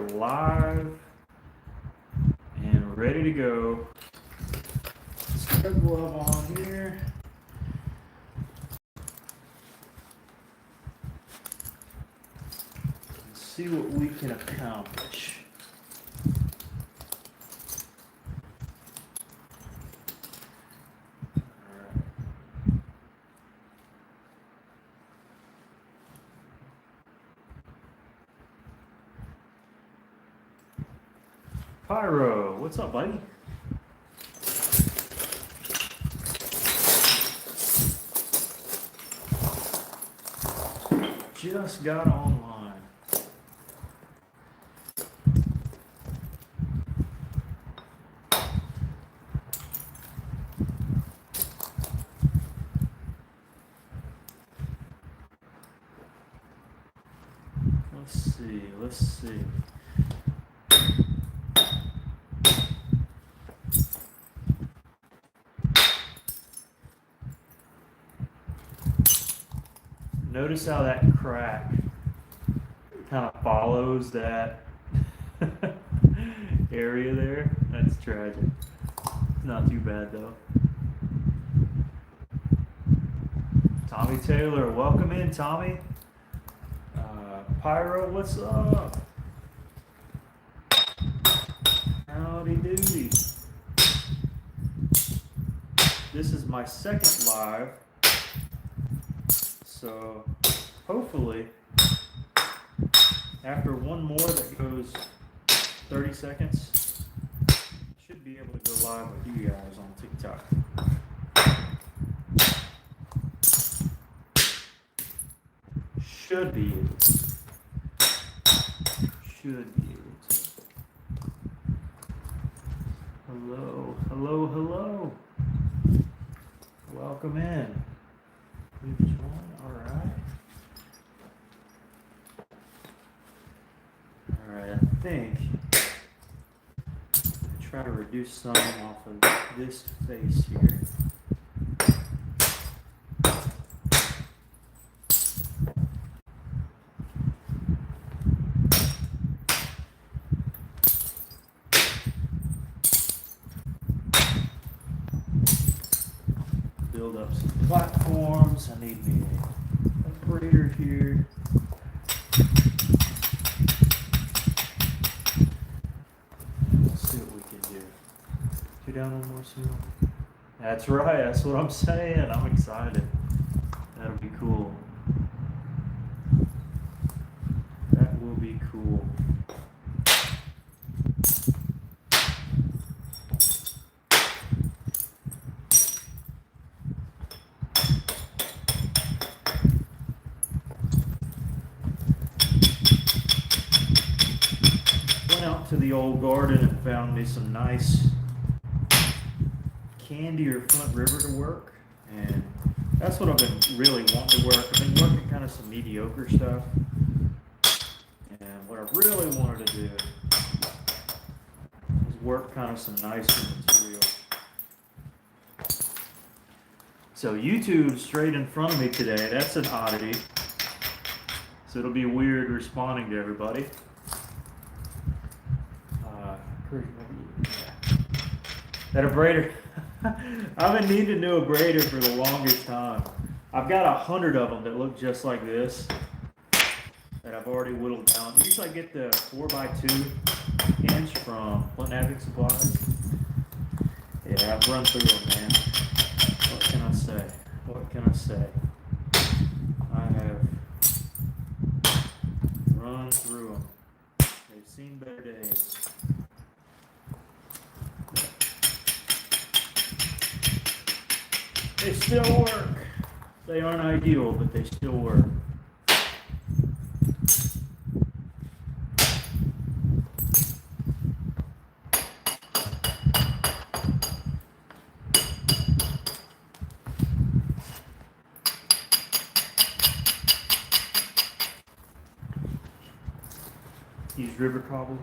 live and ready to go. Let's get a glove on here. Let's see what we can accomplish. Pyro, what's up, buddy? Just got online. Let's see. Notice how that crack kind of follows that area there. That's tragic. Not too bad though. Tommy Taylor, welcome in, Tommy. Pyro, what's up? Howdy doody. This is my second live. So hopefully after one more that goes 30 seconds, I should be able to go live with you guys on TikTok. Should be able to. Hello. Welcome in. Alright, I think I try to reduce some off of this face here. Build up some platforms. I need me a braider here. Let's see what we can do. Two down, one more soon. That's right. That's what I'm saying. I'm excited. That'll be cool. That will be cool. To the old garden and found me some nice Candy or Flint River to work, and that's what I've been really wanting to work. I've been working kind of some mediocre stuff, and what I really wanted to do is work kind of some nicer material. So YouTube's straight in front of me today. That's an oddity. So it'll be weird responding to everybody. That a braider. I've been needing to do a braider for the longest time. I've got 100 of them that look just like this that I've already whittled down. Usually I get the 4x2 inch from Flintknapping supplies. Yeah, I've run through them, man. What can I say? I have run through them. They've seen better days. They still work. They aren't ideal, but they still work. Use river cobble.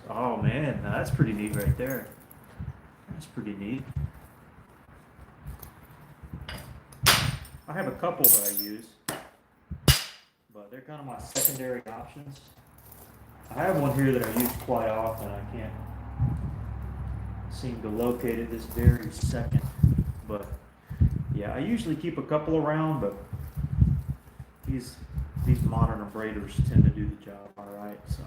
Oh man, that's pretty neat right there. That's pretty neat. I have a couple that I use, but they're kind of my secondary options. I have one here that I use quite often. I can't seem to locate it this very second. But yeah, I usually keep a couple around, but these modern abraders tend to do the job all right. So.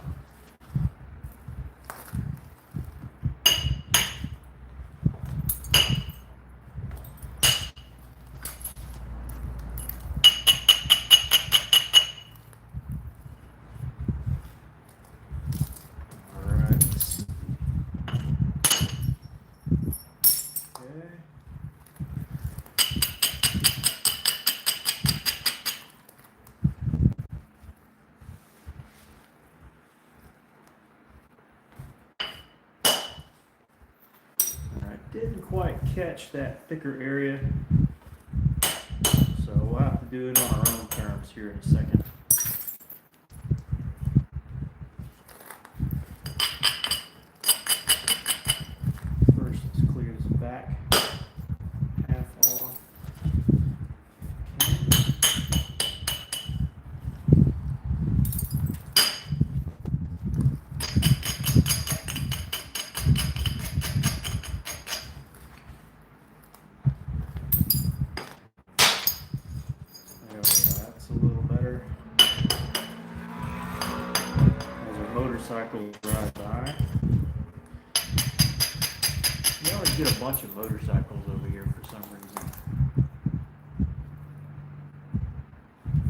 Didn't quite catch that thicker area, so we'll have to do it on our own terms here in a second. First, let's clear this back half off. Motorcycle drive by. You always get a bunch of motorcycles over here for some reason.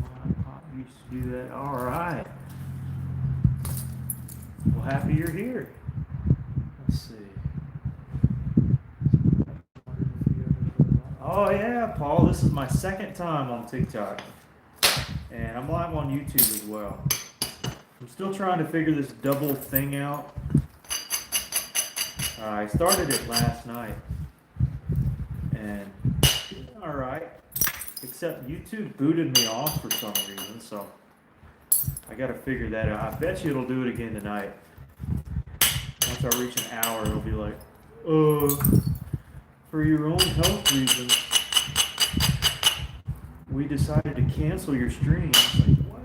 My pop used to do that. All right. Well, happy you're here. Let's see. Oh yeah, Paul. This is my second time on TikTok, and I'm live on YouTube as well. I'm still trying to figure this double thing out. I started it last night, and all right, except YouTube booted me off for some reason, so I got to figure that out. I bet you it'll do it again tonight. Once I reach an hour, it'll be like, for your own health reasons, we decided to cancel your stream. It's like, what?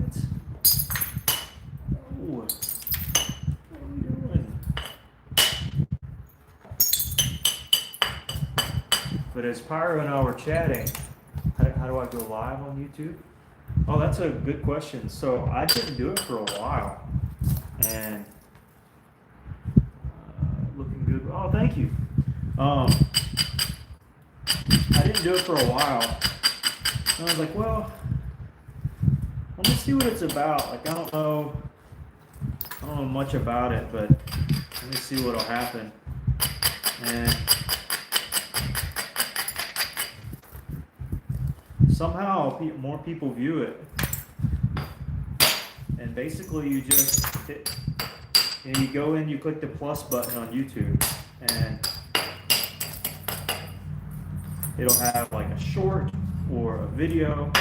What are we doing? But as Pyro and I were chatting, how do I go live on YouTube? Oh, that's a good question. So I didn't do it for a while, and looking good. Oh, thank you. I didn't do it for a while, and I was like, well, let me see what it's about. Like, I don't know much about it, but let me see what'll happen. And somehow more people view it. And basically you just hit, you go in, you click the plus button on YouTube, and it'll have like a short or a video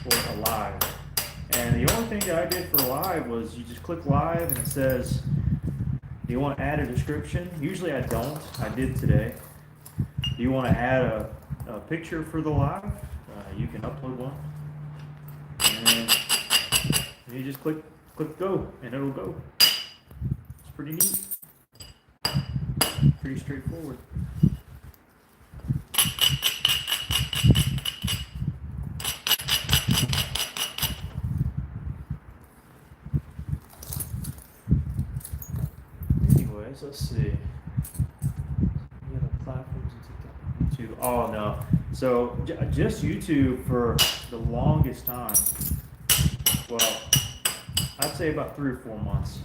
or a live. And the only thing that I did for live was you just click live and it says, do you want to add a description? Usually I don't. I did today. Do you want to add a picture for the live? You can upload one. And you just click go and it'll go. It's pretty neat. Pretty straightforward. Let's see. Platforms and TikTok, YouTube. Oh no. So just YouTube for the longest time. Well, I'd say about 3 or 4 months.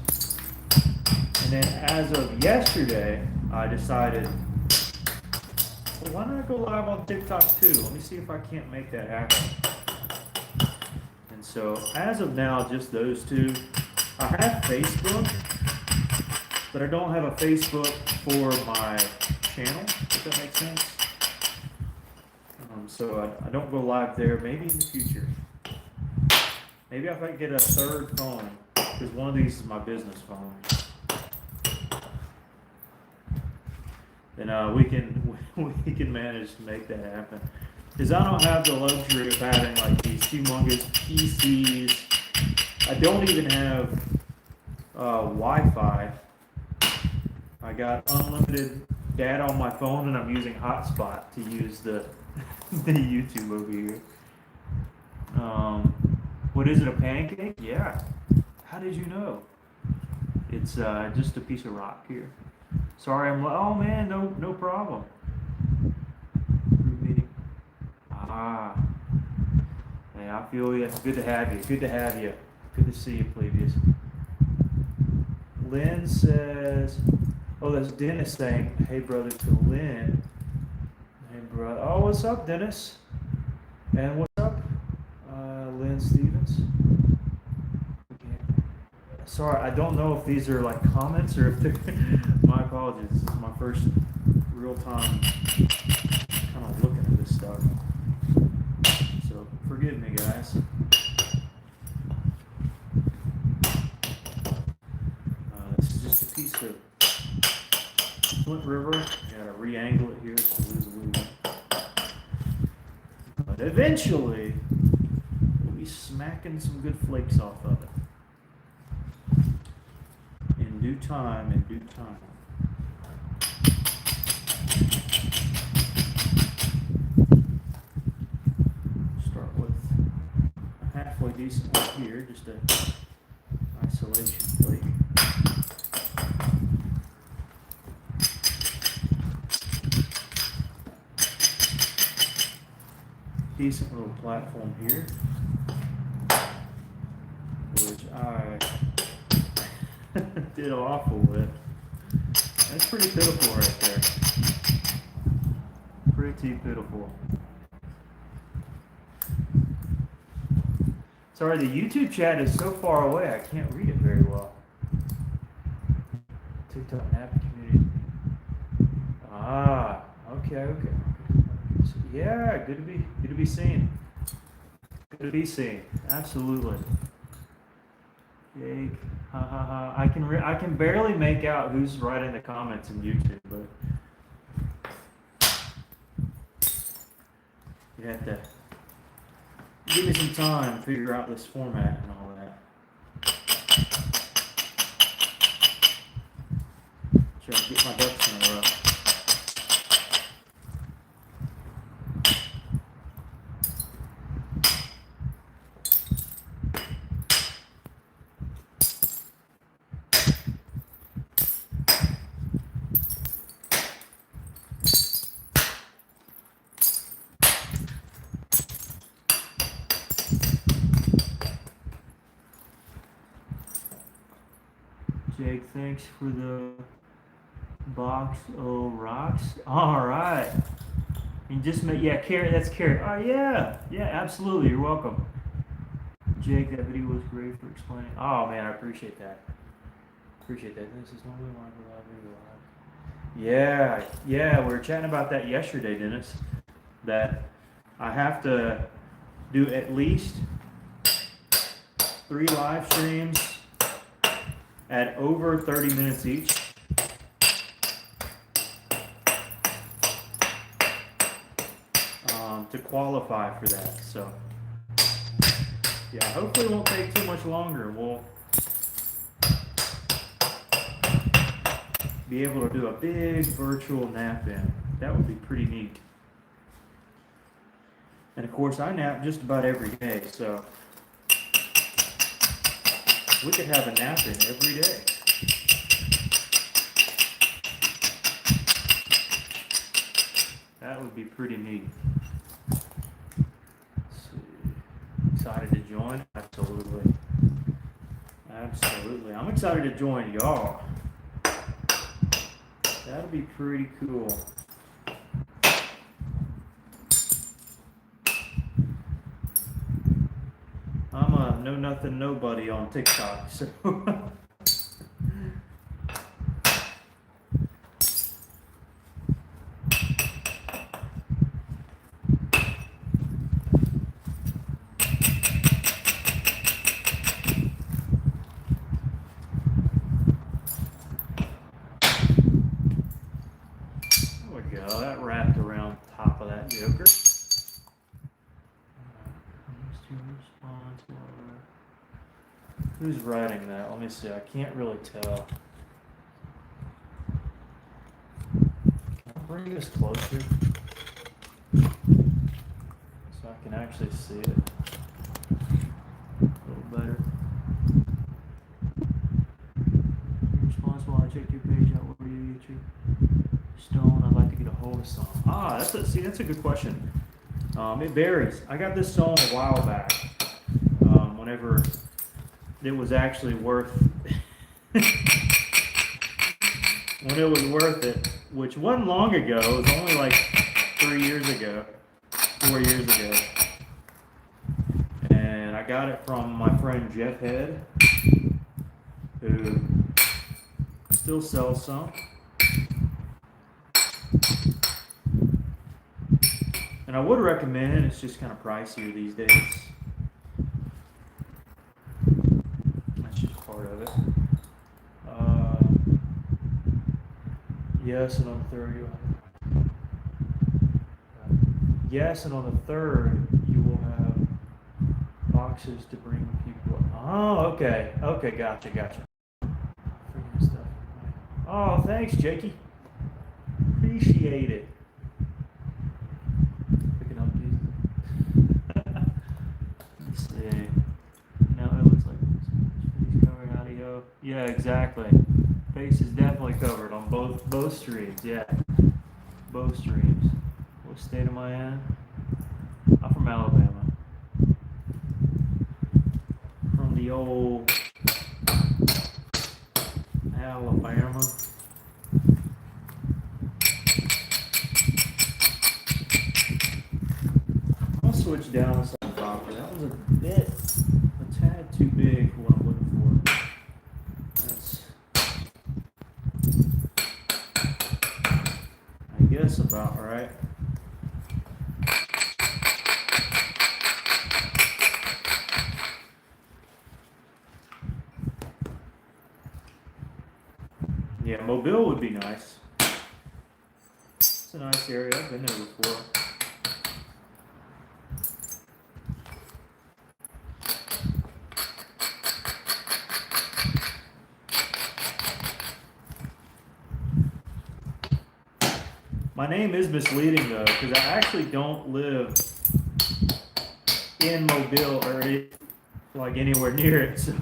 And then as of yesterday, I decided, well, why not go live on TikTok too? Let me see if I can't make that happen. And so as of now, just those two. I have Facebook, but I don't have a Facebook for my channel, if that makes sense. So I don't go live there, maybe in the future. Maybe if I get a third phone, because one of these is my business phone. Then we can manage to make that happen. Because I don't have the luxury of having like these humongous PCs. I don't even have Wi-Fi. I got unlimited data on my phone, and I'm using hotspot to use the the YouTube over here. What is it? A pancake? Yeah. How did you know? It's just a piece of rock here. Sorry, oh man, no problem. Group meeting. Ah. Hey, I feel you. Good to have you. Good to have you. Good to see you, Plebius. Lynn says, oh, that's Dennis saying, hey, brother, to Lynn. Hey, brother. Oh, what's up, Dennis? And what's up, Lynn Stevens? Okay. Sorry, I don't know if these are like comments or if they're, my apologies. This is my first real time kind of looking at this stuff. So forgive me, guys. This is just a piece of Flint River. Gotta re-angle it here so lose a little bit. But eventually, we'll be smacking some good flakes off of it. In due time, in due time. Start with a halfway decent one here, just a isolation flake. Decent little platform here, which I did awful with. That's pretty pitiful right there. Pretty pitiful. Sorry, the YouTube chat is so far away I can't read it very well. TikTok napping community. Ah, okay. So, yeah, good to be seen. Good to be seen. Absolutely. Jake, ha ha ha. I can barely make out who's writing the comments in YouTube, but you have to give me some time to figure out this format and all that. Try to get my ducks in a row. Jake, thanks for the box of rocks. All right. And just make, yeah, carrot, that's carrot. Oh, yeah, absolutely. You're welcome. Jake, that video was great for explaining. Oh, man, I appreciate that. This is normally live. Yeah, we were chatting about that yesterday, Dennis. That I have to do at least 3 live streams at over 30 minutes each. To qualify for that. So, yeah, hopefully it won't take too much longer. We'll be able to do a big virtual nap in. That would be pretty neat. And of course, I nap just about every day, so we could have a nap in every day. That would be pretty neat. Let's see. Excited to join? Absolutely. I'm excited to join y'all. That'll be pretty cool. I'm a know-nothing nobody on TikTok, so that wrapped around top of that joker. Who's writing that? Let me see. I can't really tell. Can I bring this closer so I can actually see it a little better? Responsible. I checked your page out. What were you eating? Stone. I'd like to get a hold of some. Ah, that's a good question. It varies. I got this stone a while back. Whenever it was actually worth when it was worth it, which wasn't long ago. It was only like 4 years ago, and I got it from my friend Jeff Head, who still sells some. And I would recommend, it's just kind of pricier these days. That's just part of it. Yes, and on the third, you will have boxes to bring people. Oh, okay, gotcha. Freaking stuff. Oh, thanks, Jakey. Appreciate it. Picking up these. Let's see. Now it looks like face covering audio. Yeah, exactly. Face is definitely covered on both streams. Yeah, both streams. What state am I in? I'm from Alabama. From the old Alabama. I'll switch down to some copper. That was a tad too big for what I'm looking for. That's, I guess, about right. Yeah, Mobile would be nice. It's a nice area. I've been there before. My name is misleading though, because I actually don't live in Mobile or like anywhere near it. So,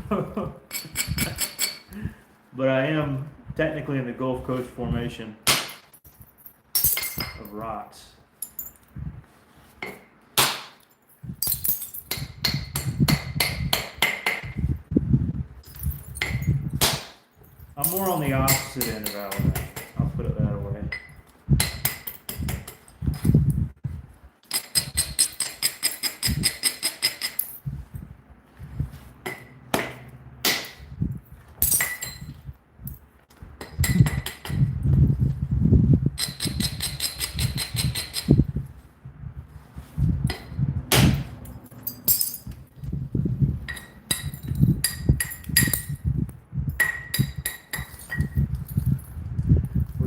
but I am technically in the Gulf Coast formation of rocks. I'm more on the opposite end of Alabama. I'll put it that way.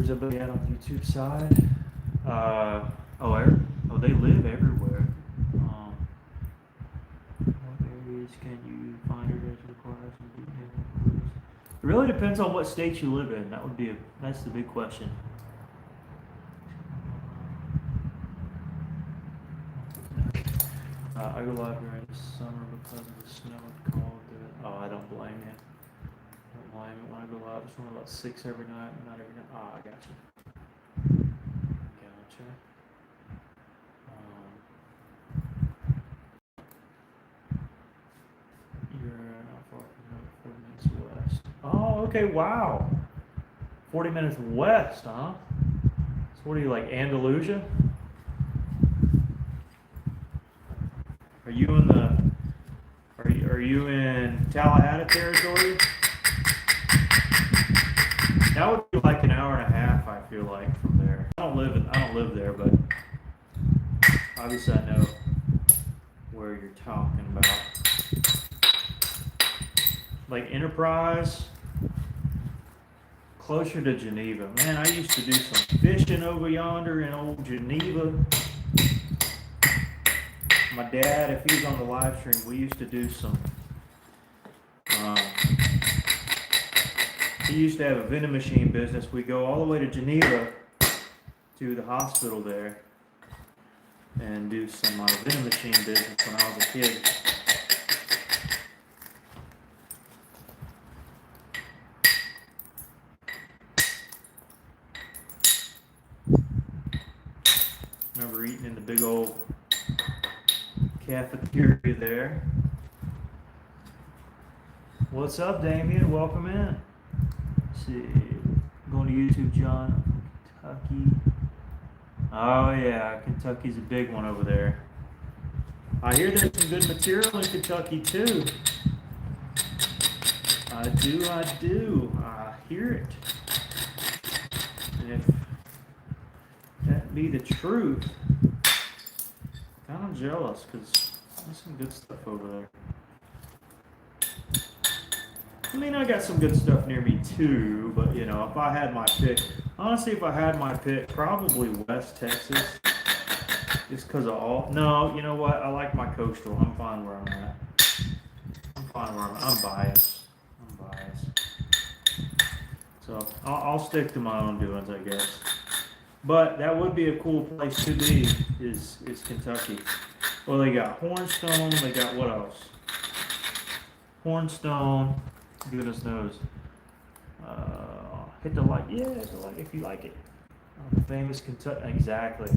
Everybody out on the YouTube side. They live everywhere. What areas can you find or does require some detail? It really depends on what state you live in. That's the big question. I go live during the summer because of the snow and cold. I don't blame you. When I go live, it's only about 6 every night, not every night. I gotcha. You're not far from 40 minutes west. Oh, okay, wow. 40 minutes west, huh? So what are you, like Andalusia? Are you in Tallahassee territory? That would be like an hour and a half, I feel like, from there. I don't live there, but obviously I know where you're talking about. Like Enterprise, closer to Geneva. Man, I used to do some fishing over yonder in old Geneva. My dad, if he was on the live stream, we used to do some He used to have a vending machine business. We go all the way to Geneva to the hospital there and do some vending machine business when I was a kid. Remember eating in the big old cafeteria there. What's up, Damien? Welcome in. Let's see, going to YouTube, John. Kentucky. Oh yeah, Kentucky's a big one over there. I hear there's some good material in Kentucky too. I do. I hear it. And if that be the truth, kind of jealous because there's some good stuff over there. I mean, I got some good stuff near me too, but you know, if I had my pick, honestly, if I had my pick, probably West Texas, just because of all. No, you know what? I like my coastal. I'm fine where I'm at. I'm biased. So I'll stick to my own doings, I guess. But that would be a cool place to be. Is Kentucky? Well, they got Hornstone. They got what else? Hornstone. Goodness knows. Hit the like. Yeah, hit the like if you like it. The famous Kentucky. Exactly.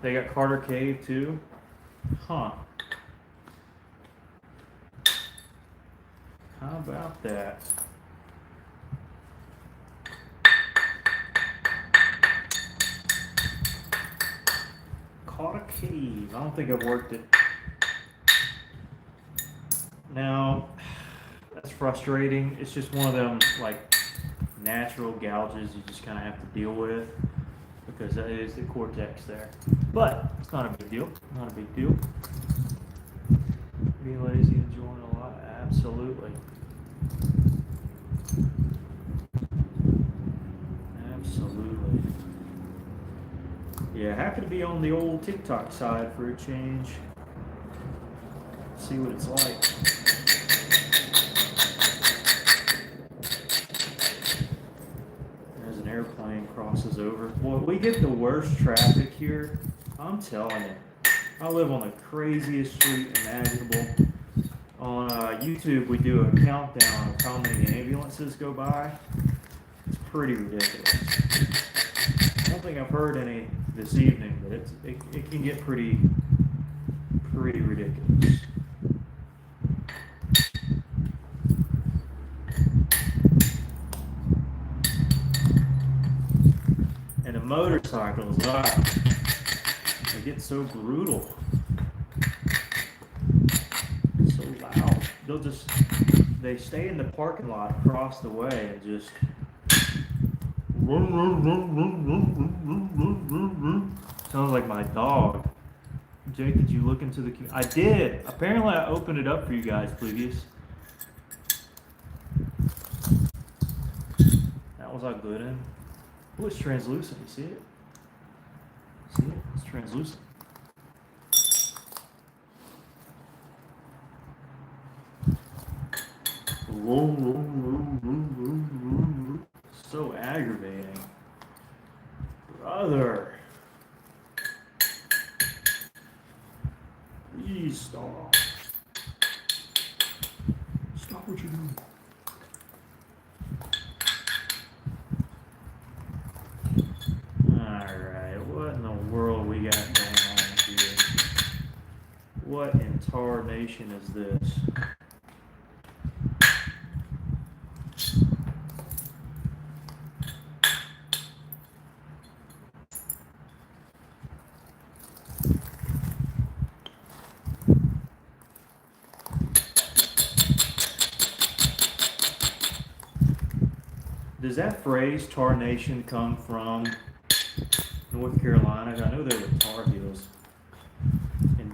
They got Carter Cave too. Huh. How about that? Carter Cave. I don't think I've worked it. Now, that's frustrating. It's just one of them like natural gouges you just kind of have to deal with because that is the cortex there. But it's not a big deal. Being lazy, enjoying a lot. Absolutely. Yeah, happy to be on the old TikTok side for a change. See what it's like. There's an airplane crosses over. Boy, we get the worst traffic here. I'm telling you. I live on the craziest street imaginable. On YouTube, we do a countdown of how many ambulances go by. It's pretty ridiculous. I don't think I've heard any this evening, but it can get pretty ridiculous. And the motorcycles, they get so brutal, so loud. They stay in the parking lot across the way and just. Sounds like my dog. Jake, did you look into the queue? I did. Apparently I opened it up for you guys, please. That was a good one. Oh, it's translucent. You see it? See it? It's translucent. So aggravating. Brother. Please stop. Stop what you're doing. Alright, what in the world we got going on here? What in tarnation is this? Does that phrase "tarnation" come from North Carolina? I know there were Tar Heels. And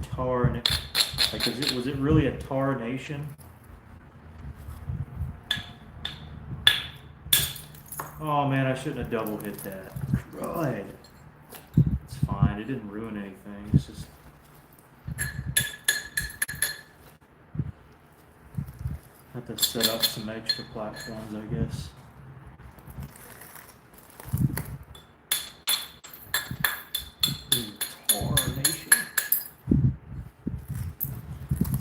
was it really a tar nation? Oh man, I shouldn't have double hit that. Crud. It's fine. It didn't ruin anything. It's just. Have to set up some extra platforms, I guess. Nation.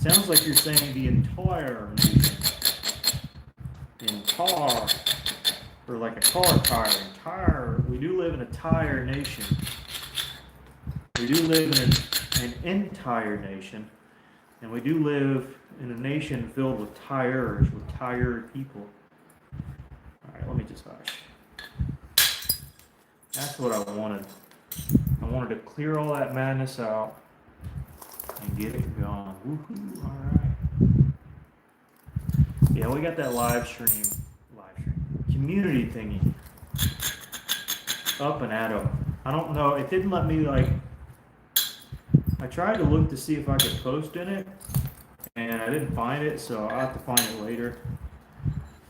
Sounds like you're saying the entire nation. The entire, or like a car tire. Entire. We do live in a tire nation. We do live in an entire nation. And we do live in a nation filled with tires, with tired people. Alright, let me just hush. That's what I wanted. I wanted to clear all that madness out and get it going. Woohoo, alright. Yeah, we got that live stream, community thingy up and at 'em. I don't know, it didn't let me like, I tried to look to see if I could post in it, and I didn't find it, so I'll have to find it later.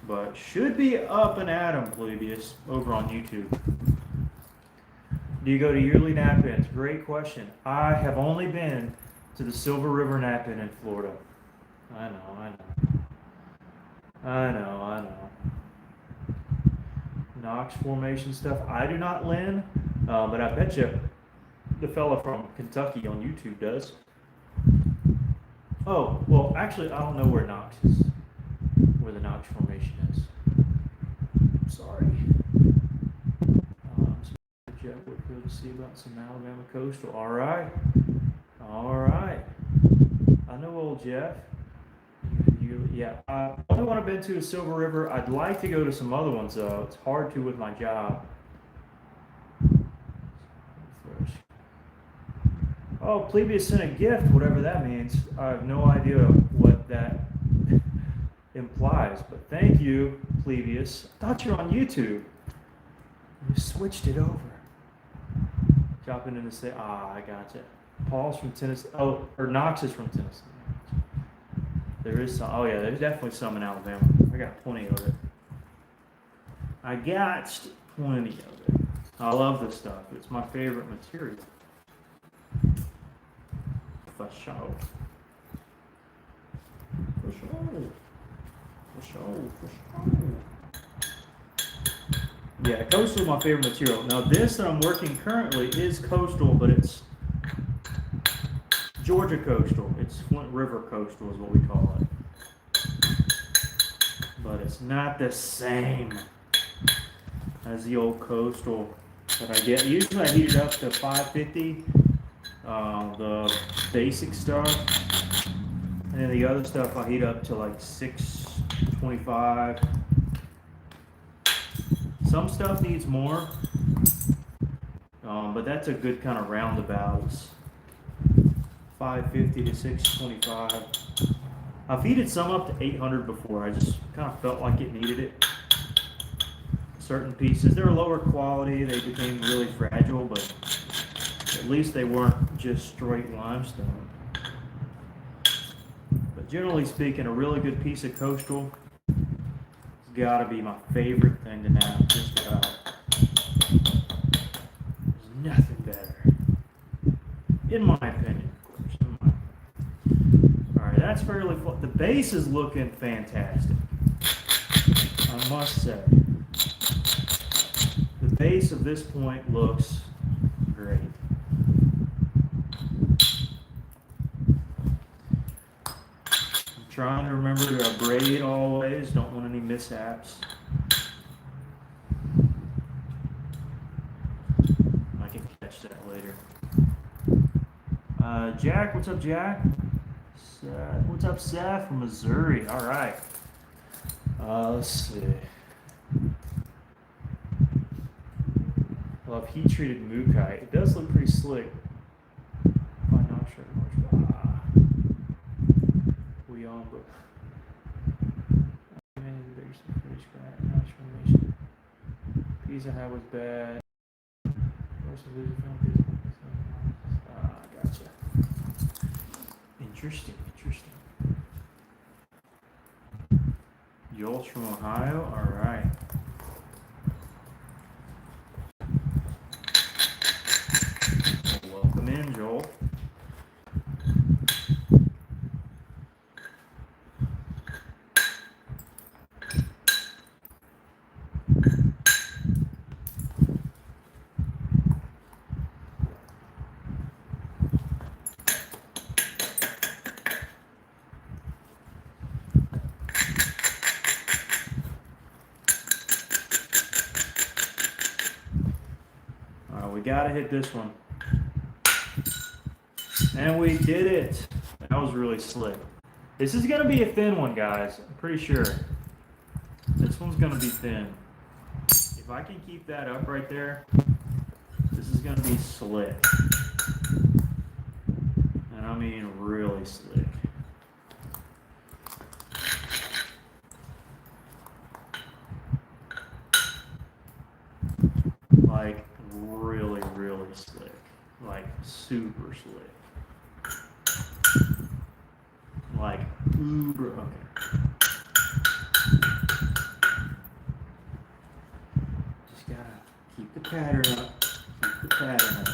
But should be up and at 'em, Polybius, over on YouTube. Do you go to yearly nap-ins? Great question. I have only been to the Silver River nap-in in Florida. I know. Knox formation stuff. I do not, Lynn, but I bet you the fella from Kentucky on YouTube does. Oh, well, actually, I don't know where Knox is, where the Knox formation is. Sorry. Jeff would go to see about some Alabama coastal. All right. I know old Jeff. Yeah. The only one I've been to is Silver River. I'd like to go to some other ones though. It's hard to with my job. Oh, Plebius sent a gift, whatever that means. I have no idea what that implies, but thank you, Plebius. I thought you were on YouTube. You switched it over. Dropping in to say, I gotcha. Paul's from Tennessee. Oh, or Knox is from Tennessee. There is some. Oh yeah, there's definitely some in Alabama. I got plenty of it. I got plenty of it. I love this stuff. It's my favorite material. For sure. Yeah, coastal is my favorite material. Now this that I'm working currently is coastal, but it's Georgia coastal. It's Flint River coastal is what we call it. But it's not the same as the old coastal that I get. Usually I heat it up to 550, the basic stuff. And then the other stuff I heat up to like 625. Some stuff needs more, but that's a good kind of roundabout. 550 to 625. I've heated some up to 800 before. I just kind of felt like it needed it. Certain pieces, they were lower quality. They became really fragile, but at least they weren't just straight limestone. But generally speaking, a really good piece of coastal has got to be my favorite thing to nap. Just about. There's nothing better, in my opinion. Alright, that's fairly flat. The base is looking fantastic, I must say. The base of this point looks great. I'm trying to remember to braid always, don't want any mishaps. I can catch that later. Jack, what's up, Jack? What's up, Seth from Missouri? All right. Let's see. I love heat-treated mookai. It does look pretty slick. I'm not sure much. We on, but there's some finished transformation. Piece I had was bad. Gotcha. Interesting. Joel's from Ohio? Alright. Welcome in, Joel. gotta hit this one. And we did it. That was really slick. This is gonna be a thin one, guys. I'm pretty sure. This one's gonna be thin. If I can keep that up right there, this is gonna be slick. And I mean really slick. Like really, really slick. Like super slick. Like uber, okay. Just gotta keep the pattern up. Keep the pattern up.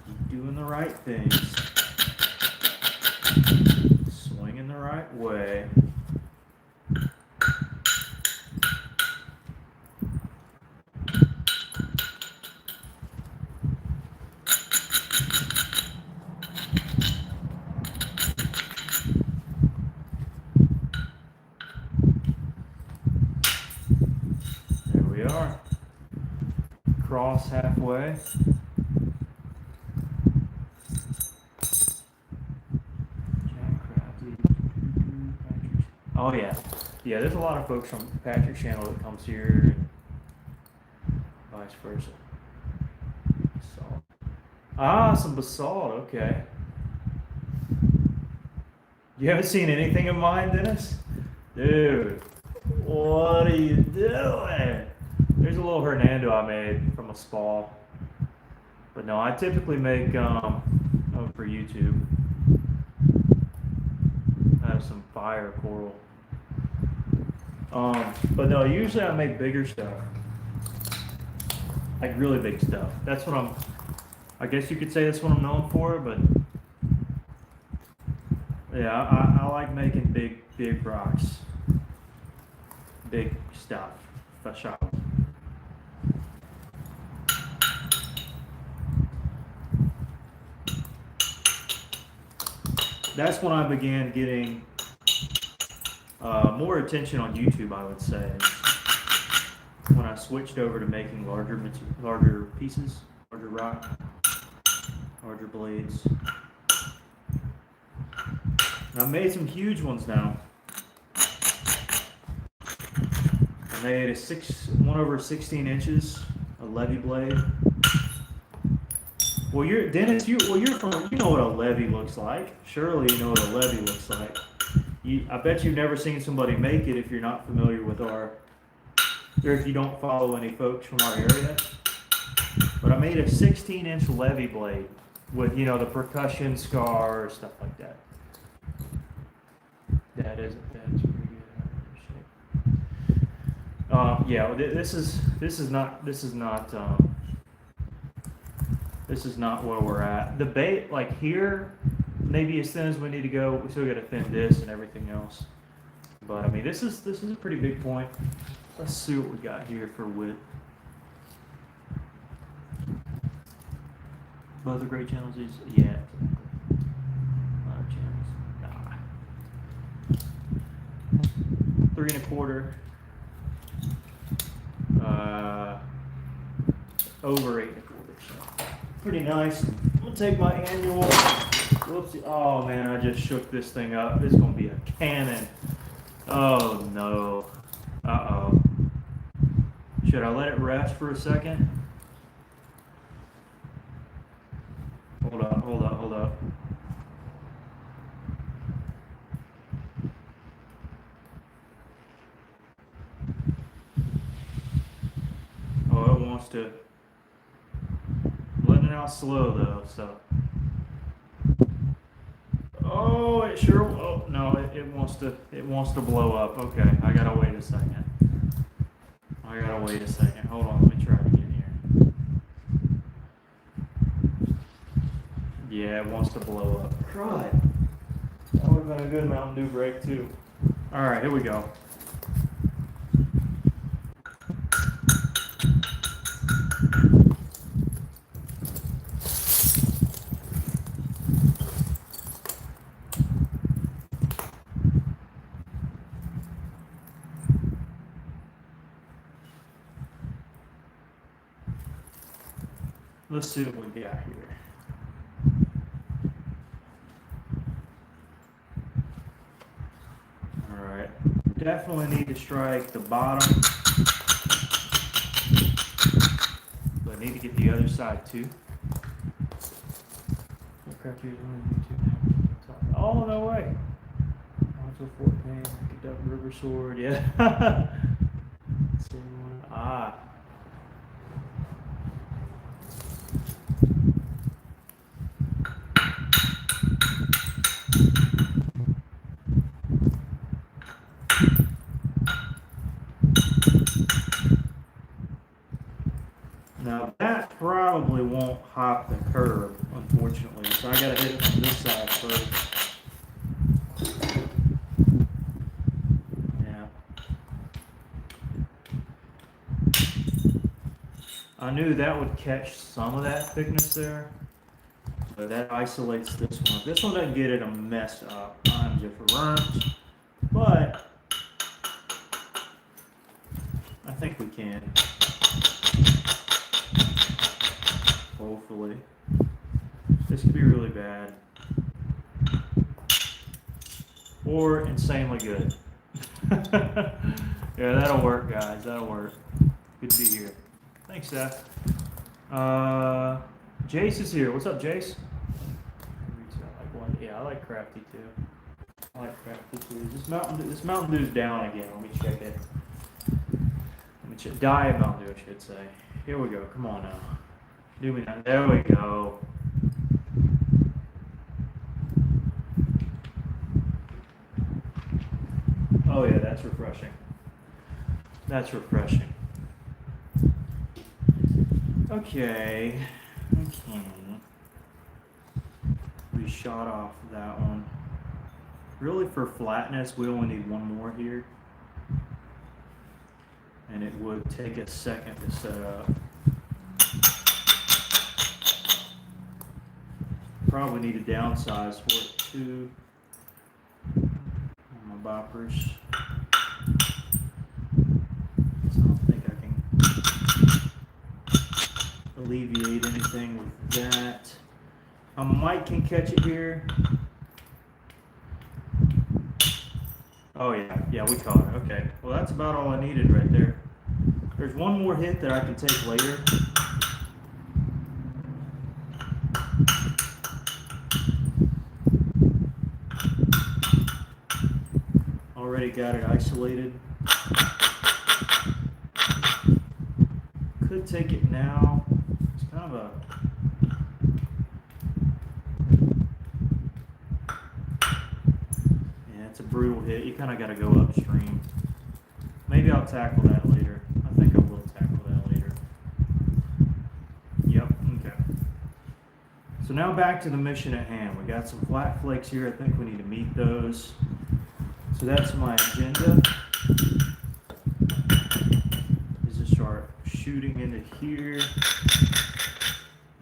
Keep doing the right things. Swinging the right way. Cross halfway. Oh yeah. Yeah, there's a lot of folks from Patrick's channel that comes here and vice versa. Basalt. Ah, some basalt, okay. You haven't seen anything of mine, Dennis? Dude, what are you doing? There's a little Hernando I made from a spa. But no, I typically make for YouTube. I have some fire coral. But no, usually I make bigger stuff. Like really big stuff. That's what I guess you could say that's what I'm known for, but yeah, I like making big rocks. Big stuff. For sure. That's when I began getting more attention on YouTube, I would say. When I switched over to making larger pieces, larger rock, larger blades. And I've made some huge ones now. I made one over 16 inches, a levy blade. Well, Dennis. You're from. You know what a levy looks like. Surely you know what a levy looks like. I bet you've never seen somebody make it if you're not familiar with or if you don't follow any folks from our area. But I made a 16-inch levy blade with the percussion scar, stuff like that. That's pretty good. Yeah, this is not where we're at. The bait, like here, maybe as thin as we need to go. We still got to thin this and everything else. But I mean, this is a pretty big point. Let's see what we got here for width. Both are great channels. Yeah, a lot of channels. 3 1/4. Over 8 1/4. So pretty nice. We'll take my annual. Whoopsie. Oh man, I just shook this thing up. This is gonna be a cannon. Oh no. Uh-oh. Should I let it rest for a second? Hold up. Oh, it wants to. Letting it out slow though, so. Oh, it sure. Oh no, it wants to blow up. Okay, I gotta wait a second. Hold on, let me try it again here. Yeah, it wants to blow up. Crud. That would have been a good Mountain Dew break too. All right, here we go. let's see what we got here. All right, definitely need to strike the bottom, but I need to get the other side too. Oh, no way. Also 14, get that river sword, yeah. Ah. Now that probably won't hop the curb, unfortunately, so I gotta hit it from this side first. Yeah. I knew that would catch some of that thickness there, but that isolates this one. This one doesn't get it a messed up. I'm just runt, but I think we can. Hopefully. This could be really bad. Or insanely good. Yeah, that'll work, guys. That'll work. Good to be here. Thanks, Seth. Jace is here. What's up, Jace? Yeah, I like Crafty too. I like Crafty too. This Mountain Dew's down again. Let me check it. Let me check. Diet Mountain Dew, I should say. Here we go. Come on now. Do me now. There we go. Oh yeah, that's refreshing. That's refreshing. Okay. We shot off that one. Really, for flatness, we only need one more here. And it would take a second to set up. Probably need to downsize for it too. My boppers. So I don't think I can alleviate anything with that. A mic can catch it here. Oh yeah, we caught it. Okay, well that's about all I needed right there. There's one more hit that I can take later. Already got it isolated. Could take it now. It's kind of a it's a brutal hit. You kind of got to go upstream. Maybe I'll tackle that later. I think I will tackle that later. Yep, okay. So now back to the mission at hand. We got some flat flakes here. I think we need to meet those. So that's my agenda. Is to start shooting into here.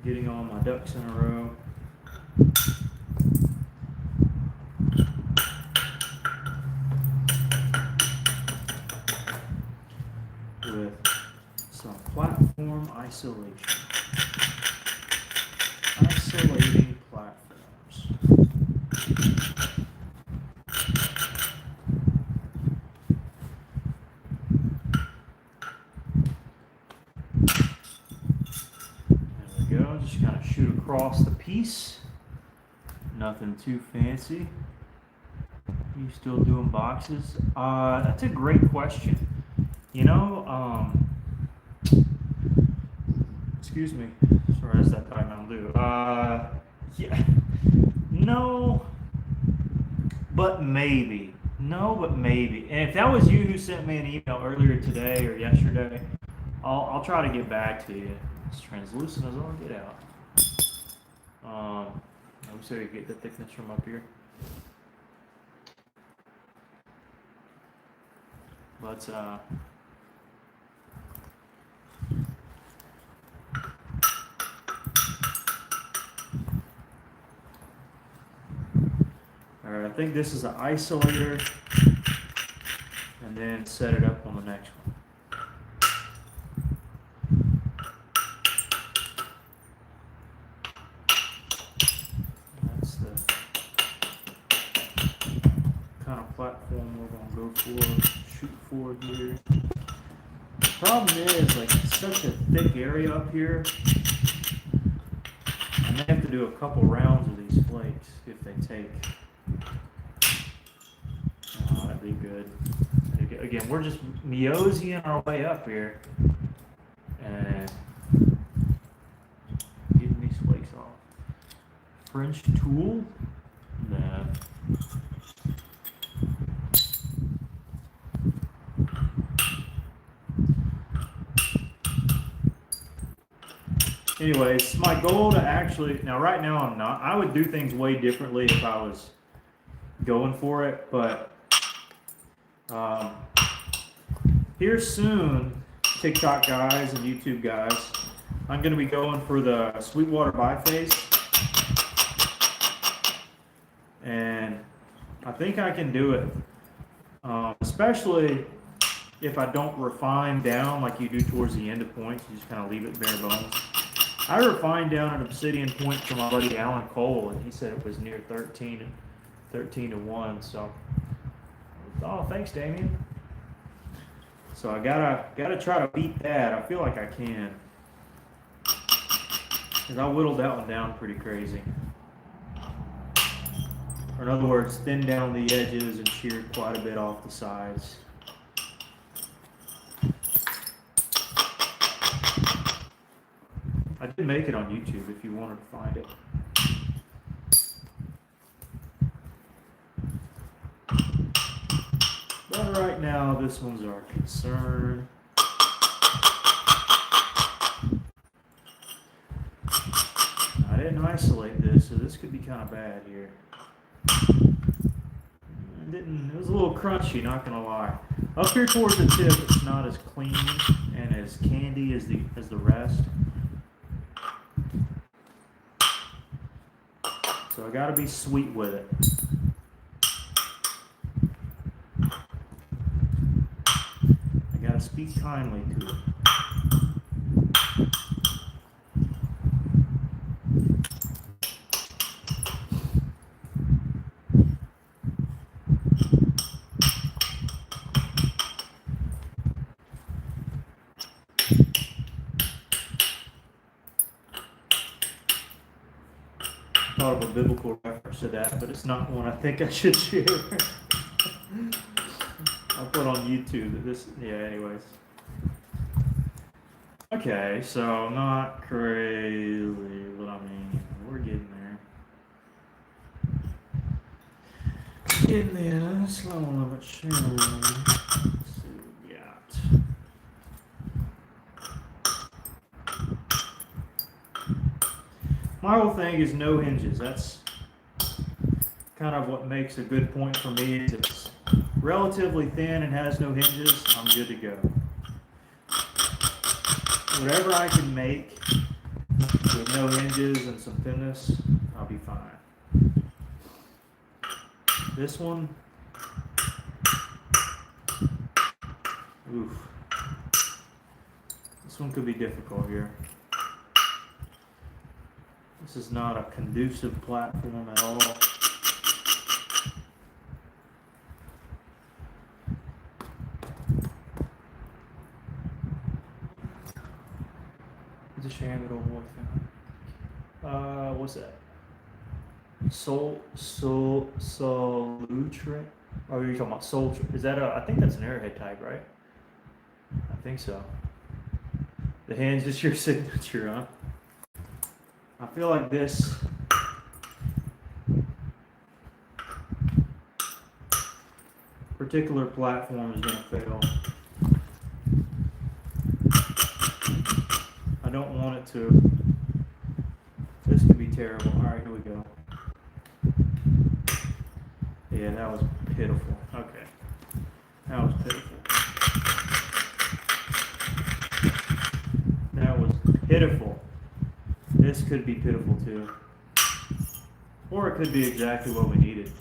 Getting all my ducks in a row. With some platform isolation. Isolating platforms. There we go. Just kind of shoot across the piece. Nothing too fancy. You still doing boxes? That's a great question. You know, excuse me. Sorry, that's that Diet Mountain Dew. Yeah. No, but maybe. No, but maybe. And if that was you who sent me an email earlier today or yesterday, I'll try to get back to you. It's translucent as all get out. I wish I could get the thickness from up here. But alright, I think this is an isolator, and then set it up on the next one. go for, shoot for here. The problem is, like, it's such a thick area up here. I may have to do a couple rounds of these flakes if they take. Oh, that'd be good. Again, we're just moseying our way up here and getting these flakes off. French tool? Nah. Anyways, my goal to actually, now right now I'm not, I would do things way differently if I was going for it, but here soon, TikTok guys and YouTube guys, I'm going to be going for the Sweetwater biface, and I think I can do it, especially if I don't refine down like you do towards the end of points. You just kind of leave it bare bones. I refined down an obsidian point from my buddy Alan Cole, and he said it was near 13 to 1. So, oh, thanks, Damien. So I gotta try to beat that. I feel like I can, because I whittled that one down pretty crazy. Or in other words, thinned down the edges and sheared quite a bit off the sides. I did make it on YouTube if you wanted to find it. But right now, this one's our concern. I didn't isolate this, so this could be kind of bad here. It was a little crunchy, not gonna lie. Up here towards the tip, it's not as clean and as candy as the rest. So I gotta be sweet with it. I gotta speak kindly to it. Thought of a biblical reference to that, but it's not one I think I should share. I'll put on YouTube that this, yeah, anyways. Okay, so not crazy, but I mean, we're getting there. Getting there, slow limit sharing. Let's see what we got. My whole thing is no hinges. That's kind of what makes a good point for me. If it's relatively thin and has no hinges, I'm good to go. Whatever I can make with no hinges and some thinness, I'll be fine. This one, oof. This one could be difficult here. This is not a conducive platform at all. It's a shame it all worked out. What's that? Solutri? Oh, you're talking about Solutri. Is that I think that's an airhead type, right? I think so. The hinge is your signature, huh? I feel like this particular platform is going to fail. I don't want it to. This could be terrible. All right, here we go. Yeah, that was pitiful. Okay. That was pitiful. That was pitiful. This could be pitiful too. Or it could be exactly what we needed.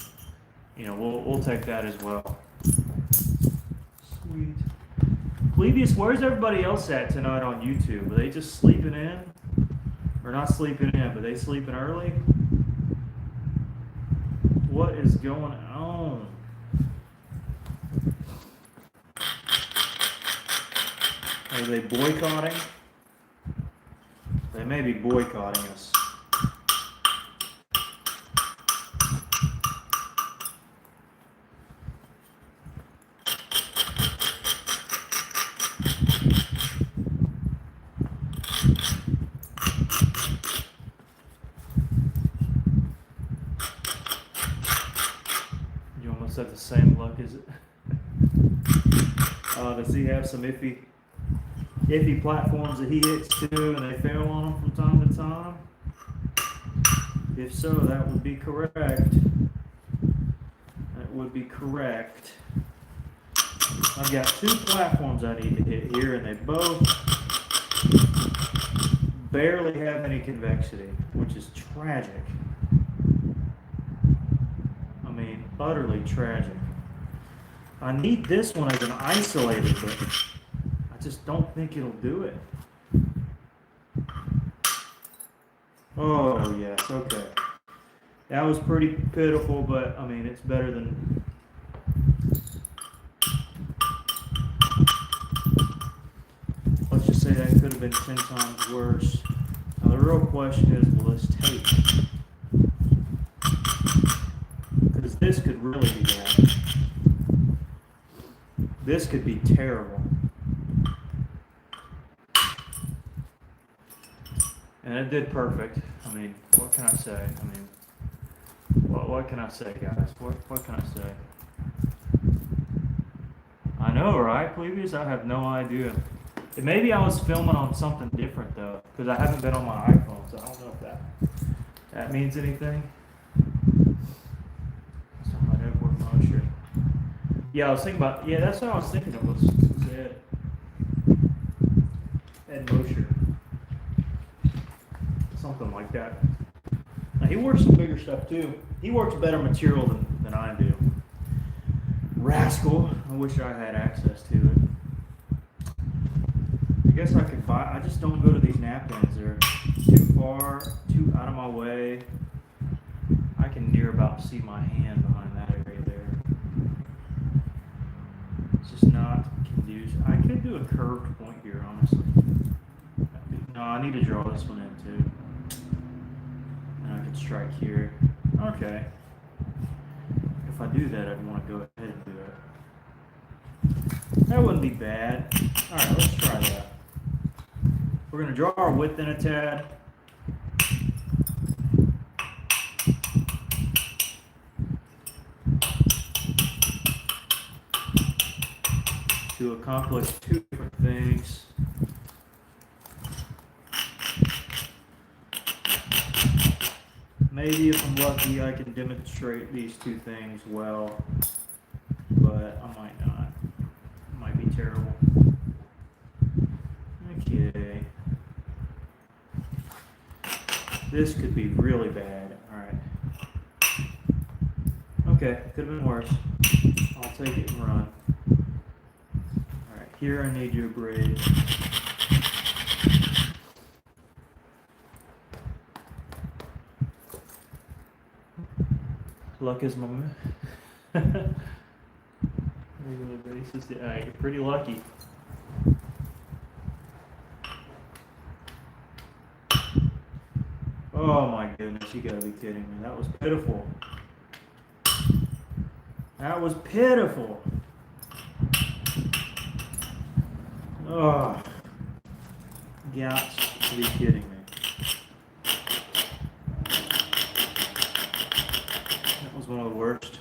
You know, we'll take that as well. Sweet. Clevius, where's everybody else at tonight on YouTube? Are they just sleeping in? Or not sleeping in, but they sleeping early? What is going on? Are they boycotting? They may be boycotting us. You almost have the same luck as it. Does he have some iffy platforms that he hits too, and they fail on him from time to time? If so, that would be correct. That would be correct. I've got 2 platforms I need to hit here, and they both barely have any convexity, which is tragic. I mean, utterly tragic. I need this one as an isolator, but I just don't think it'll do it. Oh, yes, okay. That was pretty pitiful, but I mean, it's better than... Let's just say that could have been 10 times worse. Now, the real question is, will this take? Because this could really be bad. This could be terrible. And it did perfect. I mean, what can I say? I mean, what can I say, guys? What can I say? I know, right? Please, I have no idea. Maybe I was filming on something different, though, because I haven't been on my iPhone, so I don't know if that means anything. That's on my network motion. Yeah, I was thinking about, yeah, that's what I was thinking of, was Ed Mosher. Something like that. Now, he works some bigger stuff, too. He works better material than I do. Rascal. I wish I had access to it. I guess I could buy, I just don't go to these napkins. They're too far, too out of my way. I can near about see my hand behind that area there. It's just not conducive. I could do a curved point here, honestly. No, I need to draw this one in too. And I could strike here. Okay. If I do that, I'd want to go ahead and do it. That wouldn't be bad. Alright, let's try that. We're going to draw our width in a tad. To accomplish 2 different things. Maybe if I'm lucky, I can demonstrate these 2 things well, but I might not. It might be terrible. Okay. This could be really bad. Alright. Okay, could have been worse. I'll take it and run. Alright, here I need your braid. Luck is my regular basis. Yeah, you're pretty lucky. Oh my goodness, you gotta be kidding me. That was pitiful. That was pitiful. Oh, got to be kidding me. That was one of the worst.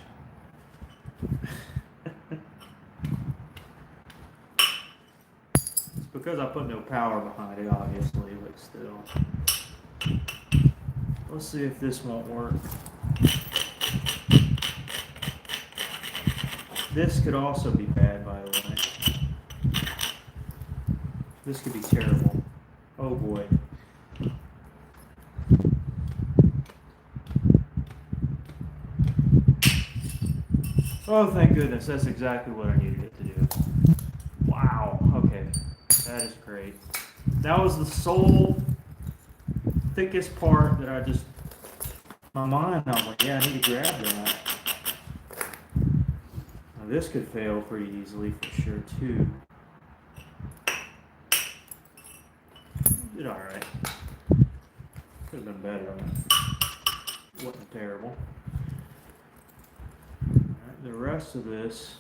It's because I put no power behind it, obviously, but still. Let's see if this won't work. This could also be bad, by the way. This could be terrible. Oh boy. Oh, thank goodness. That's exactly what I needed it to do. Wow. Okay. That is great. That was the sole thickest part that I just, my mind, I was like, yeah, I need to grab that. Now this could fail pretty easily for sure too. Did all right. Could have been better. Wasn't terrible. All right, the rest of this,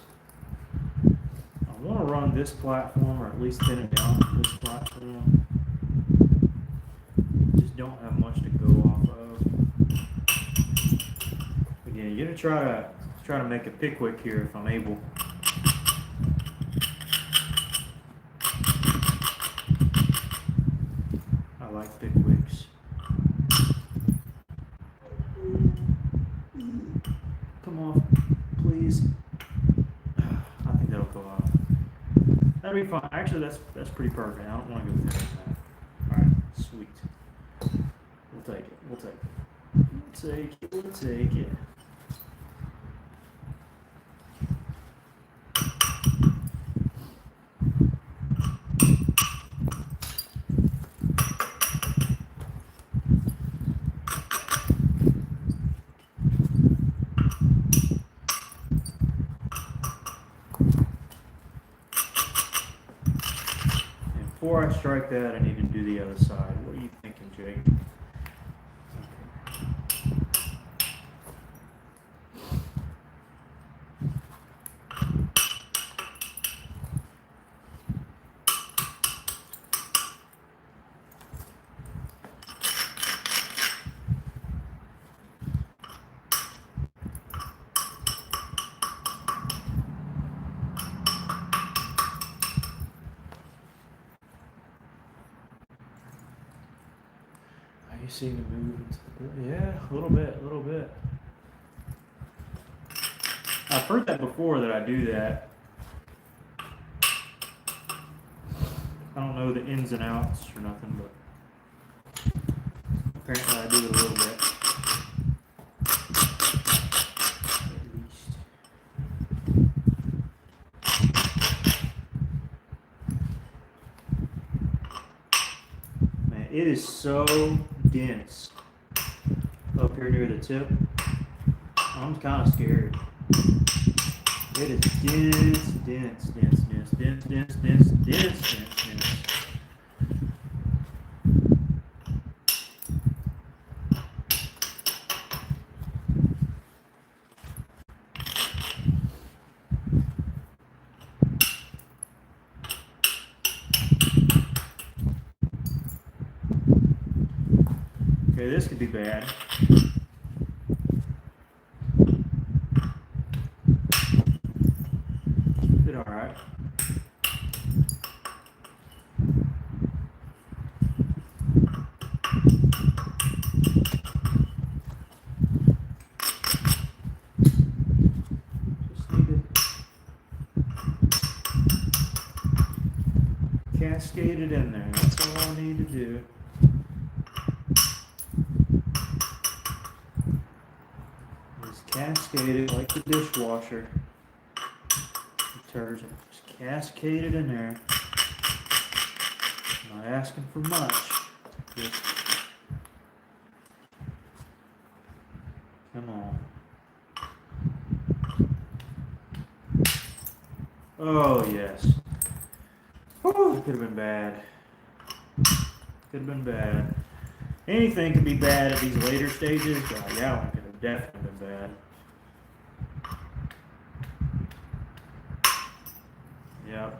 I want to run this platform, or at least pin it down to this platform. Just don't have much to go off of. Again, you're gonna try to make a Pickwick here if I'm able. I like Pickwicks. Come on, please. I think that'll go off. That'll be fine. Actually, that's pretty perfect. I don't want to go thinner than that. All right, sweet. We'll take it. We'll take it. We'll take it. We'll take it. Before I strike that, I need to do the other side. What are you thinking, Jake? You seem to move into the, yeah, a little bit, a little bit. I've heard that before that I do that. I don't know the ins and outs or nothing, but apparently I do it a little bit. At least. Man, it is so dense up here near the tip. I'm kind of scared. It is dense, dense, dense, dense, dense, dense, dense, dense, dense, dense. Okay, this could be bad. Did all right. Just need to cascade it in there. That's all I need to do. Cascade it like the dishwasher detergent. Just cascade it in there. Not asking for much. Just come on. Oh yes. Whew, could have been bad. Could have been bad. Anything could be bad at these later stages. God, that one could have definitely been bad. Yep.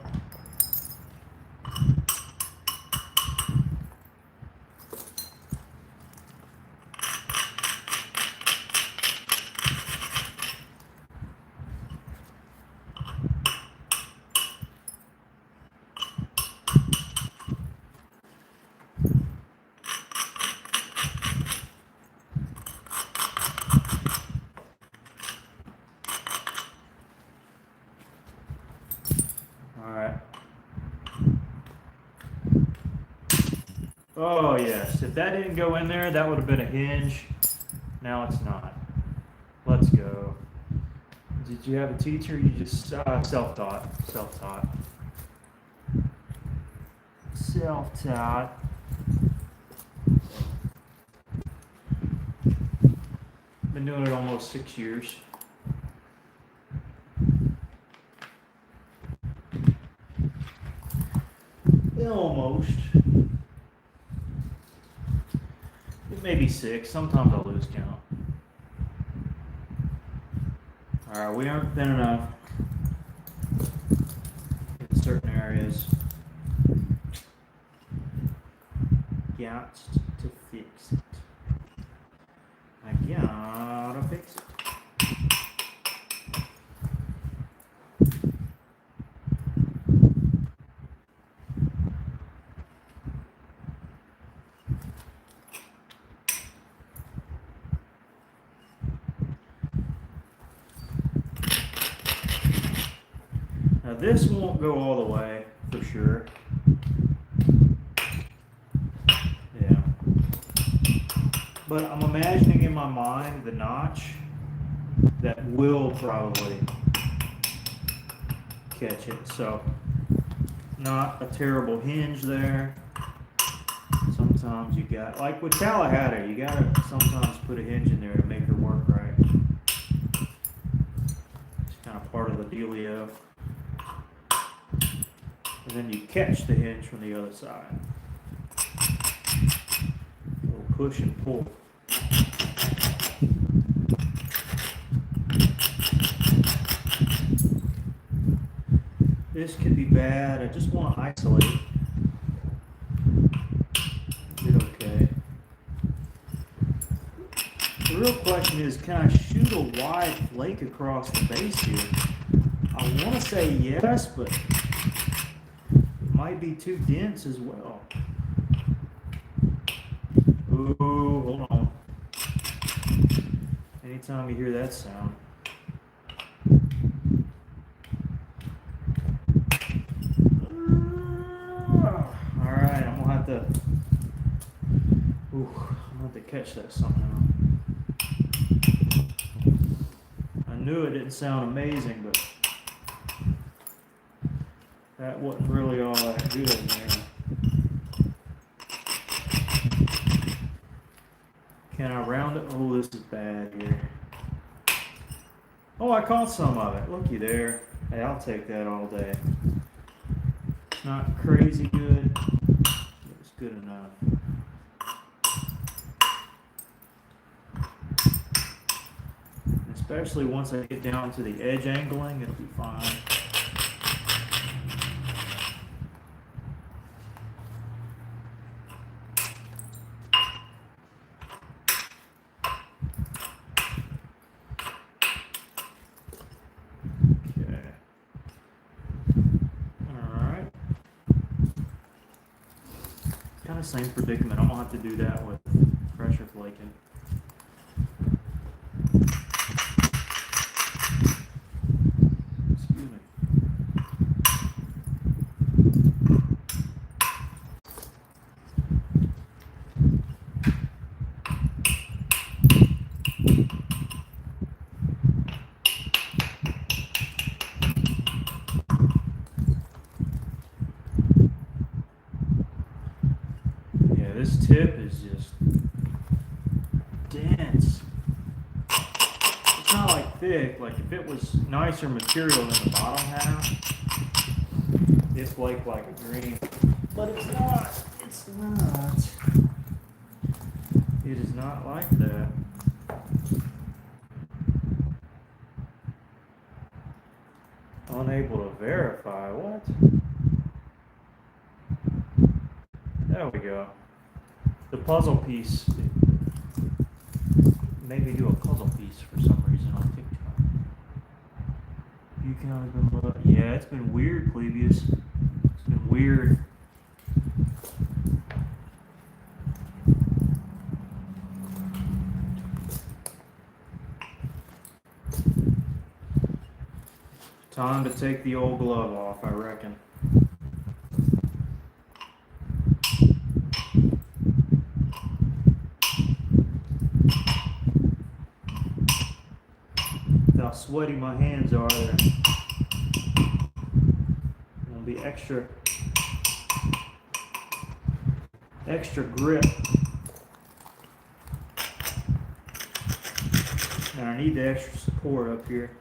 Oh yes, if that didn't go in there, that would have been a hinge. Now it's not. Let's go. Did you have a teacher? You just self-taught. Self-taught. Self-taught. Been doing it almost 6 years. Almost. maybe 6. Sometimes I lose count. All right, we aren't thin enough in certain areas. Got to fix it. I gotta fix it. Now this won't go all the way for sure. Yeah. But I'm imagining in my mind the notch that will probably catch it. So not a terrible hinge there. Sometimes you got, like with Tallahassee, you gotta sometimes put a hinge in there to make her work right. It's kind of part of the dealio. And then you catch the hinge from the other side. A little push and pull. This could be bad. I just want to isolate. Is it okay? The real question is, can I shoot a wide flake across the base here? I want to say yes, but it might be too dense as well. Ooh, hold on. Anytime you hear that sound. Alright, I'm gonna have to catch that somehow. I knew it didn't sound amazing, but that wasn't really all that good in there. Can I round it? Oh, this is bad here. Oh, I caught some of it. Looky there. Hey, I'll take that all day. It's not crazy good, but it's good enough. Especially once I get down to the edge angling, it'll be fine. Okay. Alright. Kind of same predicament. I'm gonna have to do that with pressure flaking. This tip is just dense. It's not like thick. Like if it was nicer material in the bottom half, it's flake like a dream. But it's not. It's not. It is not like that. Unable to verify. What? There we go. The puzzle piece. Maybe do a puzzle piece for some reason on TikTok. You can't even look. Yeah, it's been weird, Clevius. It's been weird. Time to take the old glove off, I reckon. How sweaty my hands are there. Gonna be extra grip. And I need the extra support up here.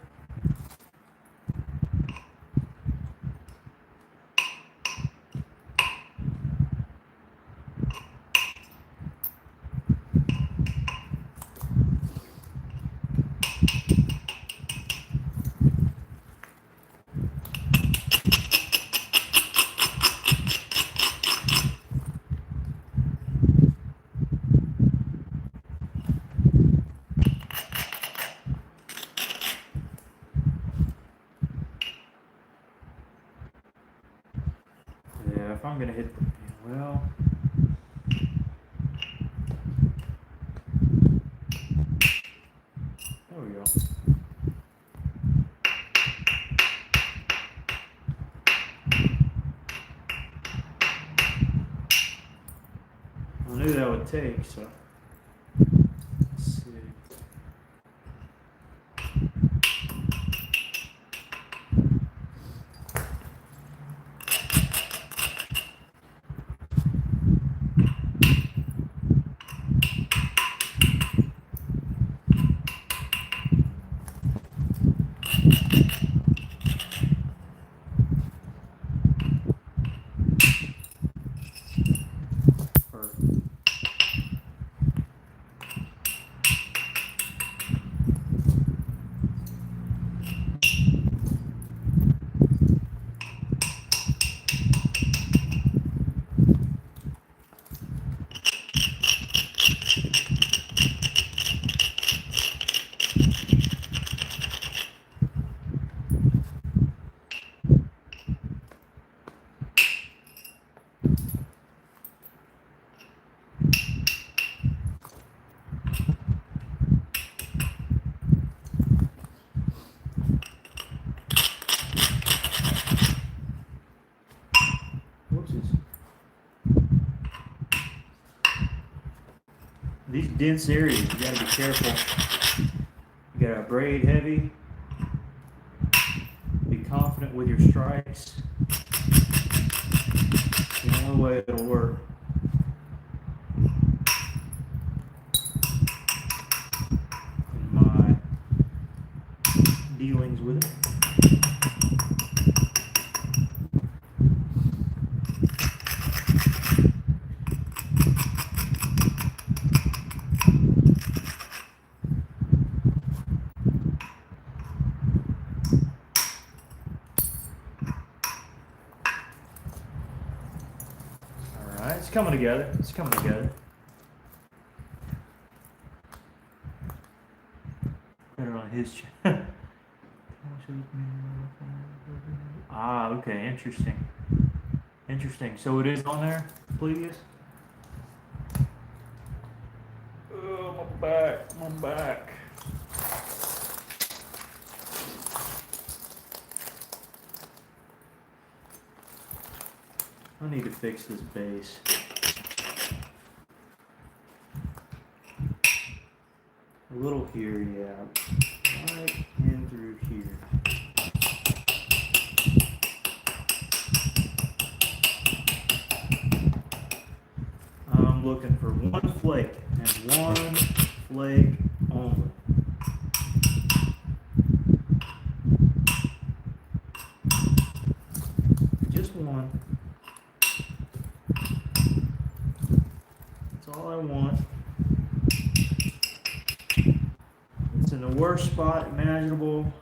if I'm gonna hit the, well, there we go. I knew that would take, so let's see. These dense areas, you gotta be careful. You gotta braid heavy. Be confident with your strikes. It's the only way it'll work. In my dealings with it. It's coming together. It's coming together. Put it on his channel. Ah, okay, interesting. Interesting. So it is on there, please. Oh, my back, my back. I need to fix this base. A little here, yeah. Right in through here. I'm looking for one flake and one flake only. Just one. That's all I want. It's in the worst spot imaginable.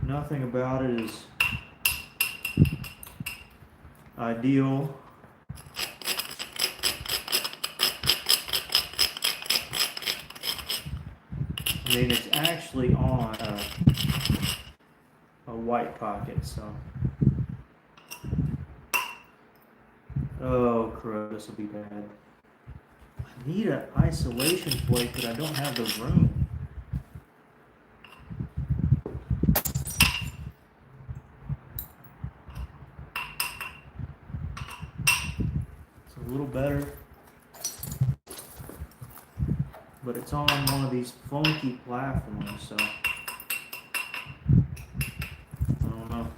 Nothing about it is ideal. I mean, it's actually on a white pocket, so. Oh, crap, this will be bad. I need an isolation plate, but I don't have the room. It's a little better. But it's on one of these funky platforms, so. I don't know.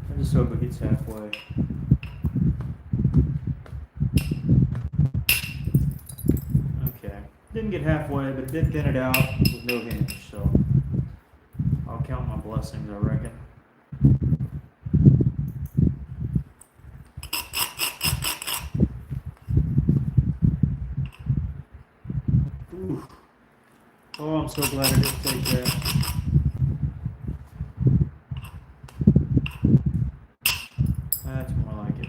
I just hope it gets halfway. Okay. Didn't get halfway, but it did thin it out with no hinge, so I'll count my blessings, I reckon. Ooh. Oh, I'm so glad I didn't take that. That's more like it.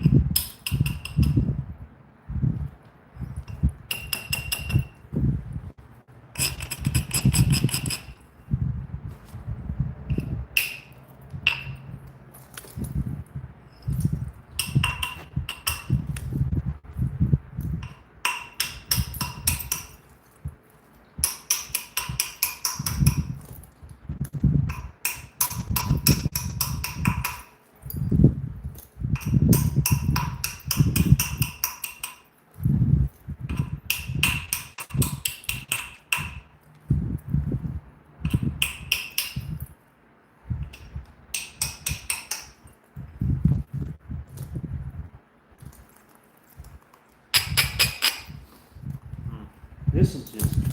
This is just, man,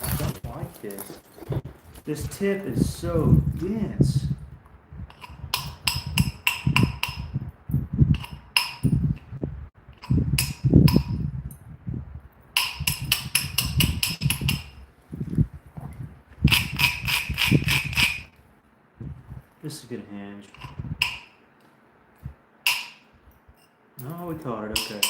I don't like this. This tip is so dense. This is gonna hinge. No, we caught it, okay.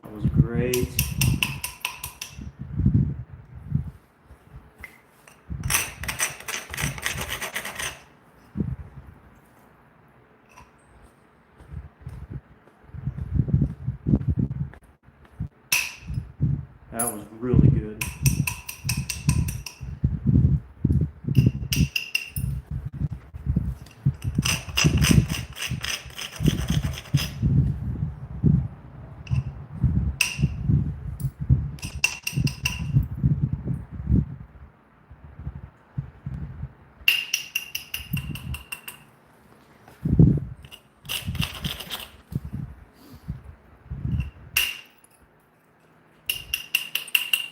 That was great. That was really good.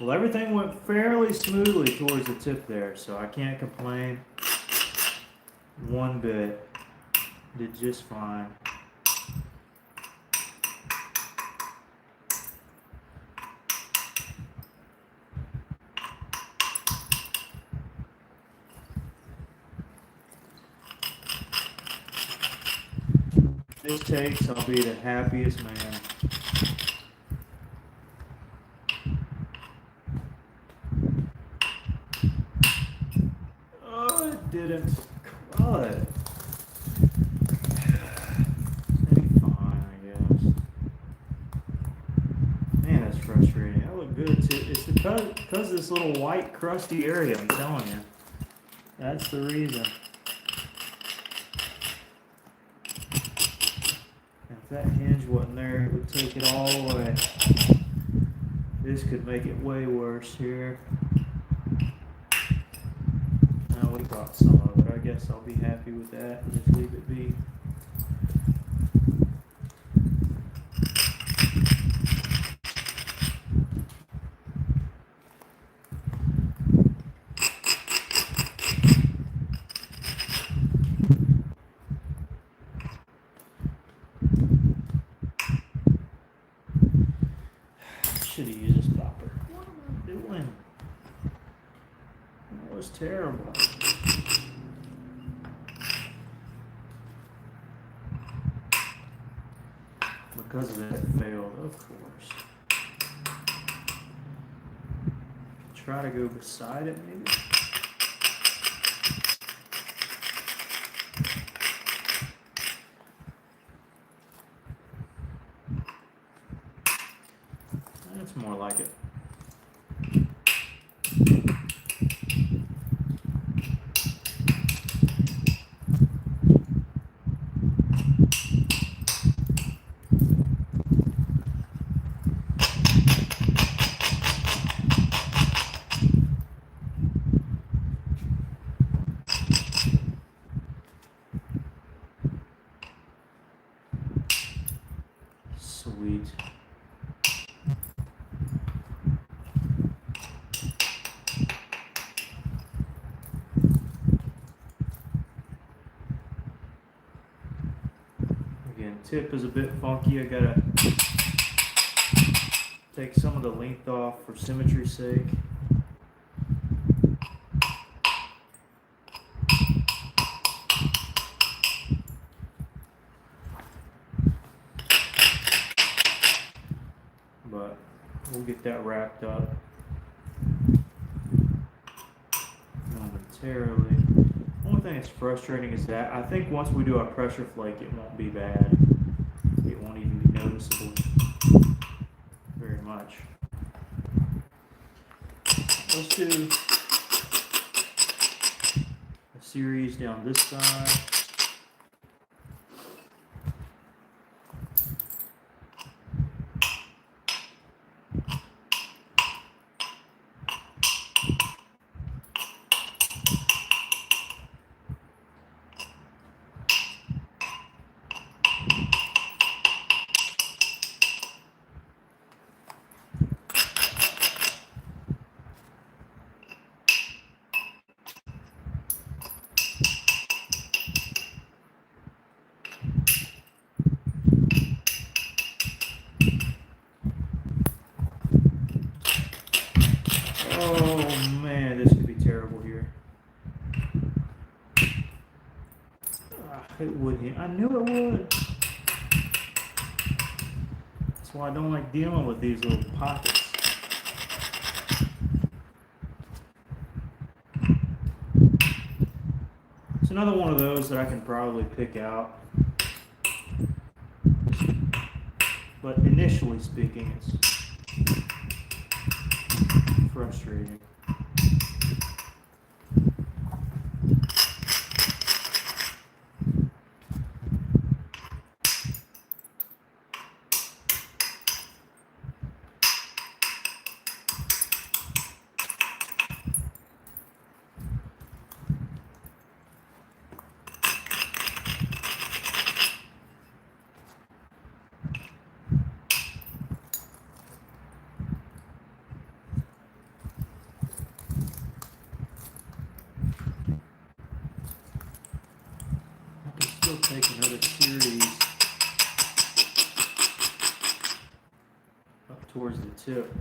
Well, everything went fairly smoothly towards the tip there, so I can't complain one bit. Did just fine. This takes, I'll be the happiest man. Oh, it didn't cut. It'll be fine, I guess. Man, that's frustrating. That looked good too. It's because of this little white crusty area, I'm telling you. That's the reason. If that hinge wasn't there, it would take it all away. This could make it way worse here. Now we got some of it. I guess I'll be happy with that and just leave it be. Should have used a stopper. What am I doing? That was terrible. Because of that, it failed, of course. Try to go beside it, maybe. That's more like it. Sweet. Again, tip is a bit funky. I gotta take some of the length off for symmetry's sake. But we'll get that wrapped up momentarily. Only thing that's frustrating is that I think once we do our pressure flake, it won't be bad. It won't even be noticeable very much. Let's do series down this side. Oh man, this could be terrible here. It would hit. I knew it would. That's why I don't like dealing with these little pockets. It's another one of those that I can probably pick out. But initially speaking, it's frustrating. Take another series up towards the tip.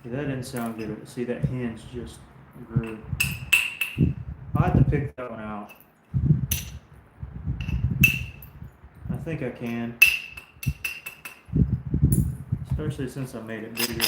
See, that didn't sound good. See, that hinge just grew. I have to pick that one out. I think I can. Especially since I made it bigger.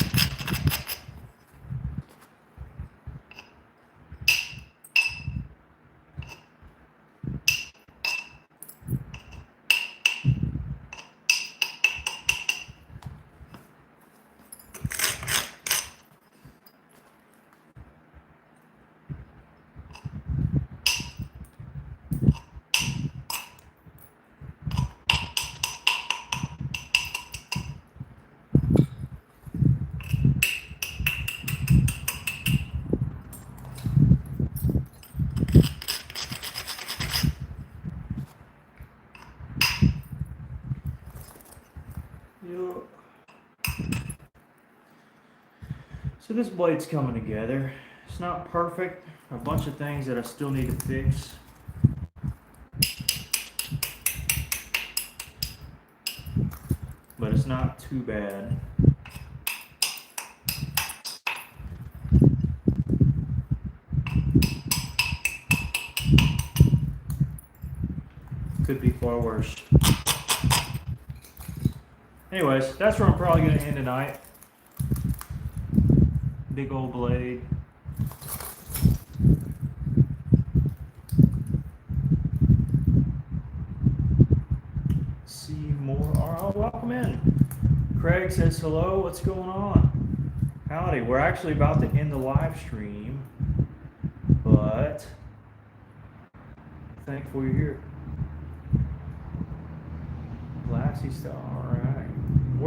So this blade's coming together. It's not perfect. A bunch of things that I still need to fix. But it's not too bad. Could be far worse. Anyways, that's where I'm probably going to end tonight. Big old blade. See more. All right, welcome in. Craig says hello. What's going on? Howdy. We're actually about to end the live stream, but thankful you're here. Glassy stuff. All right. I'm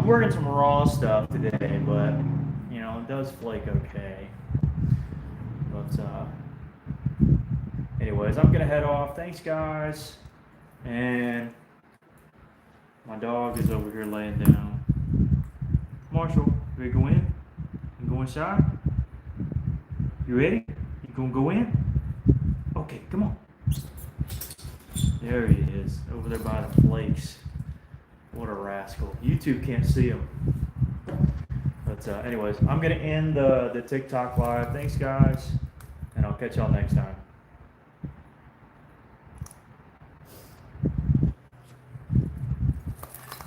working some raw stuff today, but you know, it does flake okay. But anyways, I'm gonna head off. Thanks, guys. And my dog is over here laying down. Marshall, ready to go in? You go inside? You ready? You gonna go in? Okay, come on. There he is, over there by the flakes. What a rascal. YouTube can't see him. But anyways, I'm going to end the TikTok live. Thanks, guys. And I'll catch y'all next time.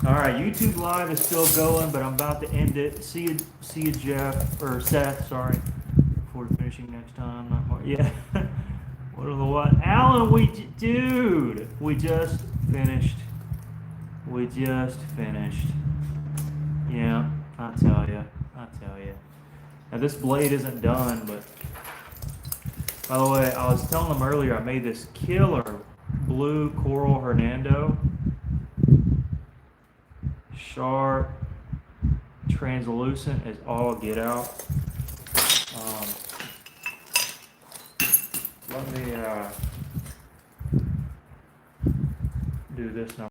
All right, YouTube live is still going, but I'm about to end it. See you, Jeff, or Seth, sorry. Before finishing next time. Not more. Yeah. What are the what? Alan, dude, we just finished. We just finished. Yeah, I tell you. Now this blade isn't done, but by the way, I was telling them earlier I made this killer blue coral Hernando. Sharp, translucent as all get out. Let me do this now.